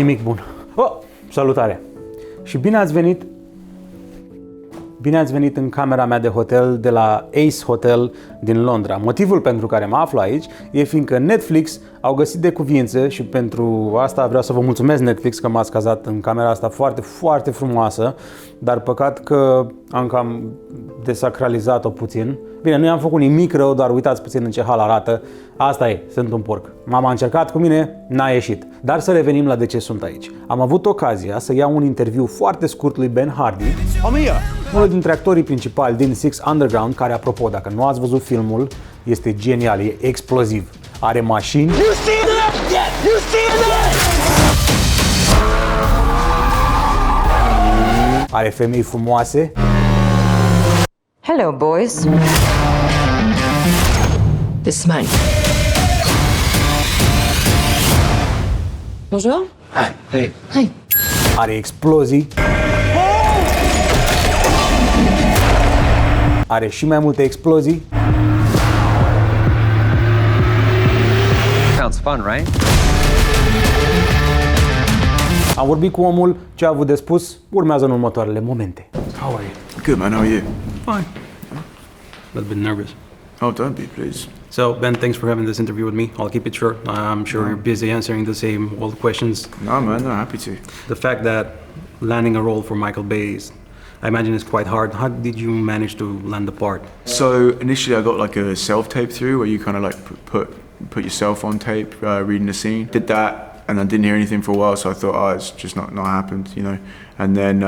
Nimic bun. Oh, salutare! Și bine ați venit în camera mea de hotel de la AICI Hotel din Londra. Motivul pentru care mă aflu aici e fiindcă Netflix au găsit de cuviință și pentru asta vreau să vă mulțumesc Netflix că m-ați cazat în camera asta foarte, foarte frumoasă, dar păcat că am cam desacralizat-o puțin. Bine, nu i-am făcut nimic rău, doar uitați puțin în ce hal arată. Asta e, sunt un porc. Mama a încercat cu mine, n-a ieșit. Dar să revenim la de ce sunt aici. Am avut ocazia să iau un interviu foarte scurt lui Ben Hardy, unul dintre actorii principali din Six Underground, care, apropo, dacă nu ați văzut filmul, este genial, e exploziv. Are mașini, are femei frumoase. Hello, boys. This is mine. Bonjour. Hi. Hey. Hi. Are explozii. Are și mai multe explozii. Sounds fun, right? Am vorbit cu omul, ce a avut de spus urmează în următoarele momente. How are you? Good, man. How are you? Fine. A little bit nervous. Oh, don't be, please. So, Ben, thanks for having this interview with me. I'll keep it short. I'm sure you're busy answering the same old questions. No, man. No, happy to. The fact that landing a role for Michael Bay is, I imagine, is quite hard. How did you manage to land the part? So initially, I got like a self-tape through where you kind of like put yourself on tape, reading the scene. Did that. And I didn't hear anything for a while, so I thought, oh, it's just not happened, you know. And then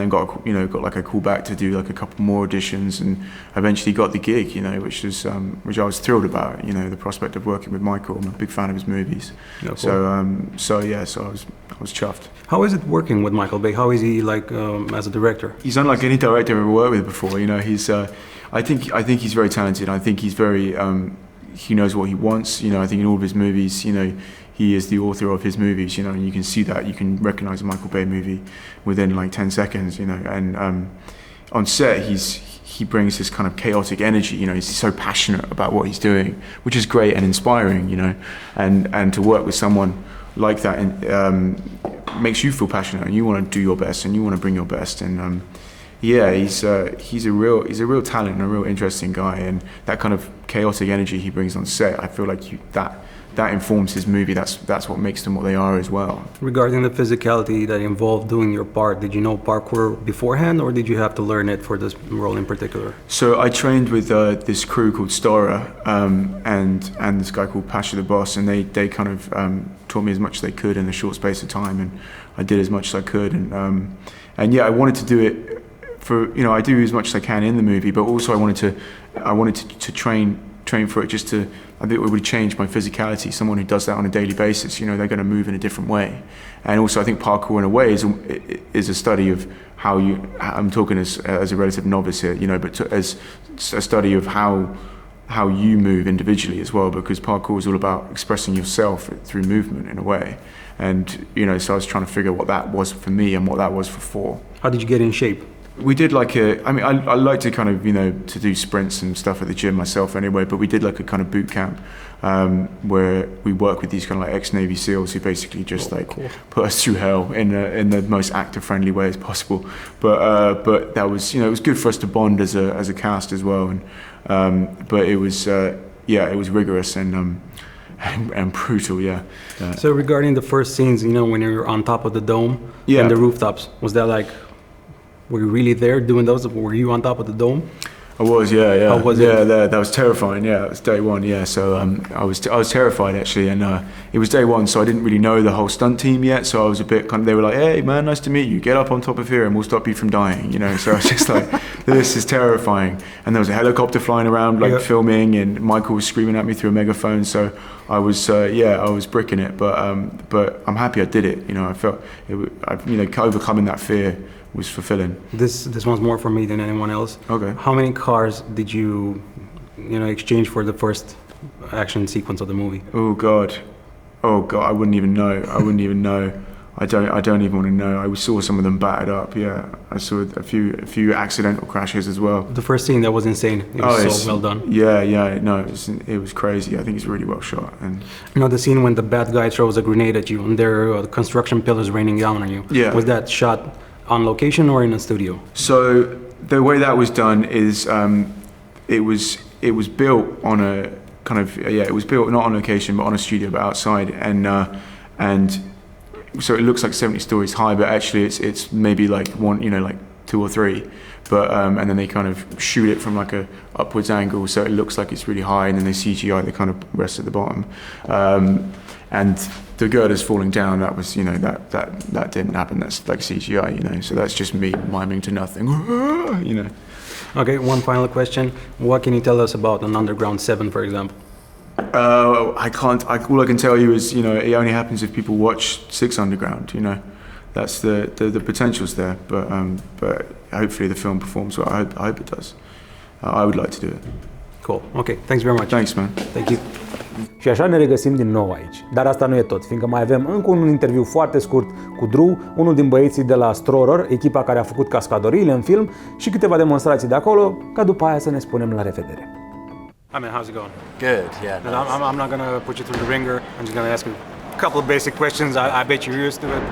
got like a call back to do like a couple more auditions, and eventually got the gig, you know, which I was thrilled about, you know, the prospect of working with Michael. I'm a big fan of his movies, Yeah, cool. so I was chuffed. How is it working with Michael Bay? How is he like as a director? He's unlike any director I've ever worked with before. You know, I think he's very talented. I think he's very he knows what he wants. You know, I think in all of his movies, you know, he is the author of his movies, you know, and you can see that. You can recognize a Michael Bay movie within like 10 seconds, you know. And on set, he brings this kind of chaotic energy, you know. He's so passionate about what he's doing, which is great and inspiring, you know. And to work with someone like that makes you feel passionate, and you want to do your best, and you want to bring your best. And yeah, he's a real talent and a real interesting guy, and that kind of chaotic energy he brings on set, I feel like that informs his movie. That's what makes them what they are as well. Regarding the physicality that involved doing your part, did you know parkour beforehand, or did you have to learn it for this role in particular? So I trained with this crew called Stora and this guy called Pasha the Boss, and they kind of taught me as much as they could in a short space of time, and I did as much as I could, and yeah, I wanted to do it for, you know, I do as much as I can in the movie, but also I wanted to train for it, just to, I think it would change my physicality. Someone who does that on a daily basis, you know, they're going to move in a different way. And also I think parkour in a way is a study of how you, I'm talking as a relative novice here, you know, but as a study of how you move individually as well, because parkour is all about expressing yourself through movement in a way. And, you know, so I was trying to figure what that was for me and what that was for Thor. How did you get in shape? We did like I like to kind of, you know, to do sprints and stuff at the gym myself anyway, but we did like a kind of boot camp where we work with these kind of like ex-Navy SEALs who basically just cool. Put us through hell in the most actor-friendly way as possible. But that was, you know, it was good for us to bond as a cast as well. And but it was it was rigorous and brutal, yeah. So regarding the first scenes, you know, when you're on top of the dome and the rooftops, was that like, were you really there doing those? Were you on top of the dome? I was, yeah. How was it? Yeah, that was terrifying. Yeah, it was day one. Yeah, so I was terrified actually, and it was day one, so I didn't really know the whole stunt team yet. So I was a bit kind of. They were like, "Hey, man, nice to meet you. Get up on top of here, and we'll stop you from dying." You know. So I was just like, "This is terrifying." And there was a helicopter flying around, like filming, and Michael was screaming at me through a megaphone. So I was bricking it, but I'm happy I did it. You know, I felt overcoming that fear was fulfilling. This one's more for me than anyone else. Okay. How many cars did you exchange for the first action sequence of the movie? Oh God, I wouldn't even know. I don't even want to know. I saw some of them battered up. Yeah, I saw a few accidental crashes as well. The first scene, that was insane. It was so well done. Yeah. No, it was crazy. I think it's really well shot. And the scene when the bad guy throws a grenade at you and there are construction pillars raining down on you. Yeah. Was that shot on location or in a studio? So the way that was done is it was built on a kind of it was built not on location but on a studio but outside, and so it looks like 70 stories high, but actually it's maybe like like 2 or 3, but and then they kind of shoot it from like a upwards angle, so it looks like it's really high, and then they CGI the kind of rest at the bottom, and the girders falling down. That was that didn't happen. That's like CGI, so that's just me miming to nothing, Okay, one final question. What can you tell us about an Underground 7, for example? I can't. All I can tell you is, it only happens if people watch 6 Underground. That's the potential's there. But hopefully the film performs well. I hope it does. I would like to do it. Cool. Okay. Thanks very much. Thanks, man. Thank you. Și așa ne regăsim din nou aici. Dar asta nu e tot, fiindcă mai avem încă un interviu foarte scurt cu Drew, unul din băieții de la Stroller, echipa care a făcut cascadoriile în film, și câteva demonstrații de acolo, ca după aia să ne spunem la revedere. Hi man, how's it going? Good, yeah. I'm not gonna put you through the ringer. I'm just gonna ask you a couple of basic questions. I bet you're used to it.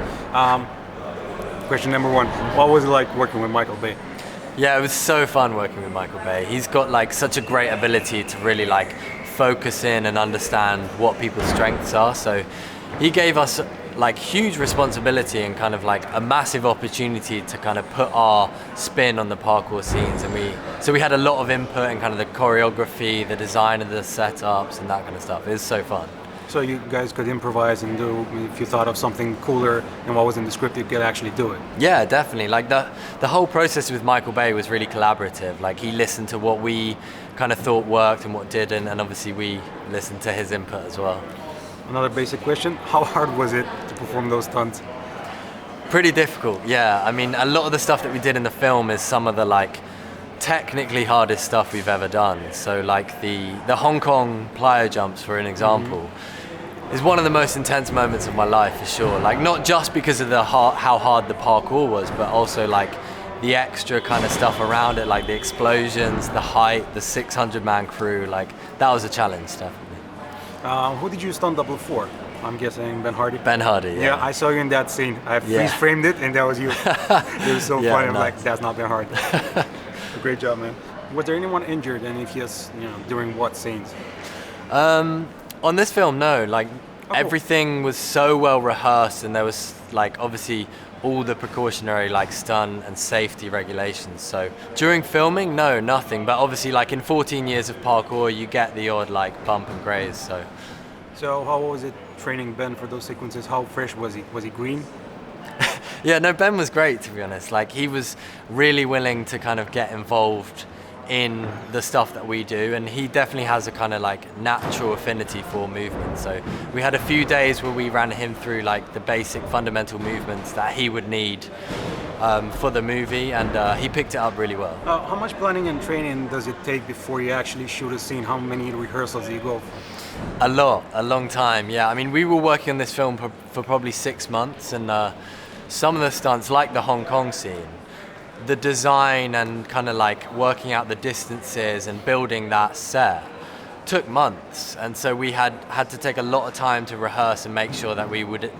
Question number 1: what was it like working with Michael Bay? Yeah, it was so fun working with Michael Bay. He's got like such a great ability to really like focus in and understand what people's strengths are. So he gave us like huge responsibility and kind of like a massive opportunity to kind of put our spin on the parkour scenes, and we had a lot of input in kind of the choreography, the design of the setups and that kind of stuff. It was so fun. So you guys could improvise and do, if you thought of something cooler than what was in the script, you could actually do it. Yeah, definitely. Like the whole process with Michael Bay was really collaborative. Like he listened to what we kind of thought worked and what didn't, and obviously we listened to his input as well. Another basic question: how hard was it to perform those stunts? Pretty difficult, yeah. I mean, a lot of the stuff that we did in the film is some of the like technically hardest stuff we've ever done. So like the Hong Kong plyo jumps, for an example, is one of the most intense moments of my life for sure. Like not just because of how hard the parkour was, but also like the extra kind of stuff around it, like the explosions, the height, the 600-man crew. Like that was a challenge, definitely. Who did you stunt double for? I'm guessing Ben Hardy. Ben Hardy, yeah. Yeah, I saw you in that scene. I freeze framed it, and that was you. It was so funny. I'm like, that's not Ben Hardy. Great job, man. Was there anyone injured, and if yes, during what scenes? On this film, no. Like everything was so well rehearsed, and there was like obviously all the precautionary like stunt and safety regulations. So during filming, no, nothing. But obviously, like in 14 years of parkour, you get the odd like bump and graze. So how was it training Ben for those sequences? How fresh was he? Was he green? Yeah, no, Ben was great, to be honest. Like he was really willing to kind of get involved in the stuff that we do, and he definitely has a kind of like natural affinity for movement. So we had a few days where we ran him through like the basic fundamental movements that he would need for the movie, and he picked it up really well. How much planning and training does it take before you actually shoot a scene? How many rehearsals do you go for? A long time, yeah. I mean, we were working on this film for probably 6 months, and some of the stunts, like the Hong Kong scene, the design and kind of like working out the distances and building that set took months, and so we had to take a lot of time to rehearse and make sure that we would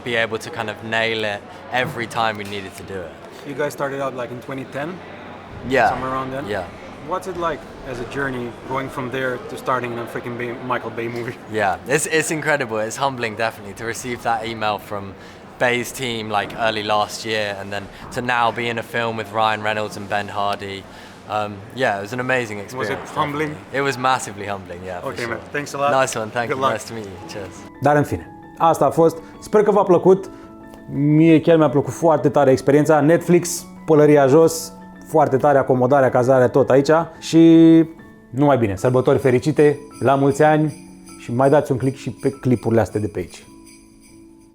be able to kind of nail it every time we needed to do it. You guys started out like in 2010? Yeah. Somewhere around then? Yeah. What's it like as a journey going from there to starting in a freaking Michael Bay movie? Yeah, it's incredible. It's humbling, definitely, to receive that email from Bay's team like early last year, and then to now be in a film with Ryan Reynolds and Ben Hardy. Yeah, it was an amazing experience. Was it humbling? Definitely. It was massively humbling, yeah. Okay, for sure. man. Thanks a lot. Nice one, thank Good you. luck. Nice to meet you. Cheers. Dar în fine, asta a fost. Sper că v-a plăcut. Mie chiar mi-a plăcut foarte tare experiența. Netflix, pălăria jos, foarte tare, acomodarea, cazarea, tot aici. Și numai bine, sărbători fericite, la mulți ani, și mai dați un click și pe clipurile astea de pe aici.